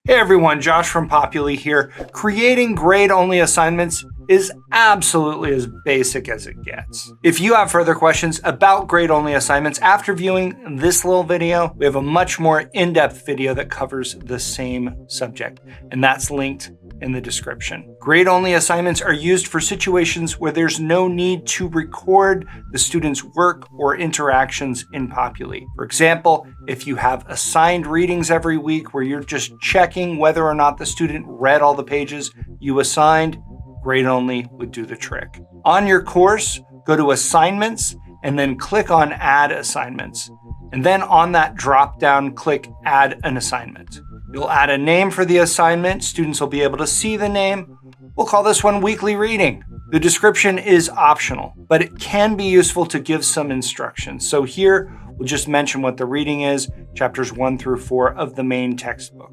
Hey everyone, Josh from Populi here. Creating grade-only assignments is absolutely as basic as it gets. If you have further questions about grade-only assignments after viewing this little video, we have a much more in-depth video that covers the same subject, and that's linked in the description. Grade-only assignments are used for situations where there's no need to record the student's work or interactions in Populi. For example, if you have assigned readings every week where you're just checking whether or not the student read all the pages you assigned, grade-only would do the trick. On your course, go to Assignments and then click on Add Assignments. And then on that drop-down, click Add an Assignment. You'll add a name for the assignment. Students will be able to see the name. We'll call this one Weekly Reading. The description is optional, but it can be useful to give some instructions. So here, we'll just mention what the reading is, chapters 1 through 4 of the main textbook.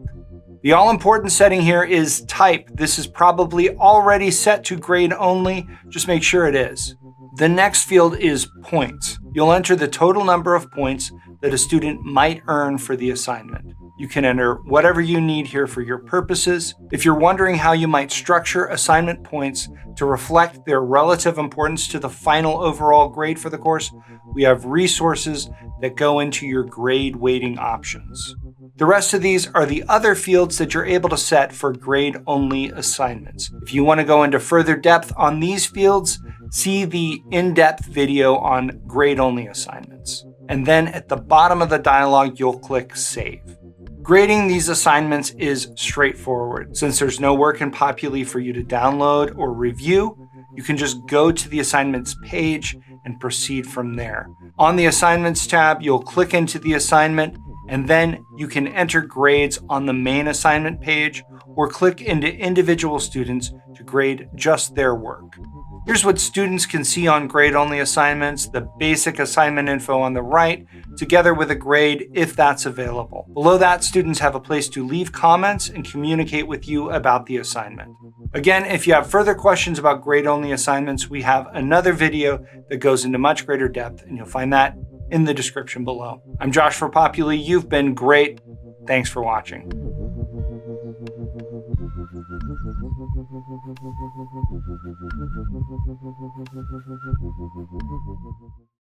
The all-important setting here is type. This is probably already set to grade only. Just make sure it is. The next field is points. You'll enter the total number of points that a student might earn for the assignment. You can enter whatever you need here for your purposes. If you're wondering how you might structure assignment points to reflect their relative importance to the final overall grade for the course, we have resources that go into your grade weighting options. The rest of these are the other fields that you're able to set for grade-only assignments. If you want to go into further depth on these fields, see the in-depth video on grade-only assignments. And then at the bottom of the dialog, you'll click Save. Grading these assignments is straightforward. Since there's no work in Populi for you to download or review, you can just go to the assignments page and proceed from there. On the Assignments tab, you'll click into the assignment, and then you can enter grades on the main assignment page or click into individual students to grade just their work. Here's what students can see on grade-only assignments, the basic assignment info on the right, together with a grade if that's available. Below that, students have a place to leave comments and communicate with you about the assignment. Again, if you have further questions about grade-only assignments, we have another video that goes into much greater depth, and you'll find that in the description below. I'm Josh for Populi. You've been great. Thanks for watching.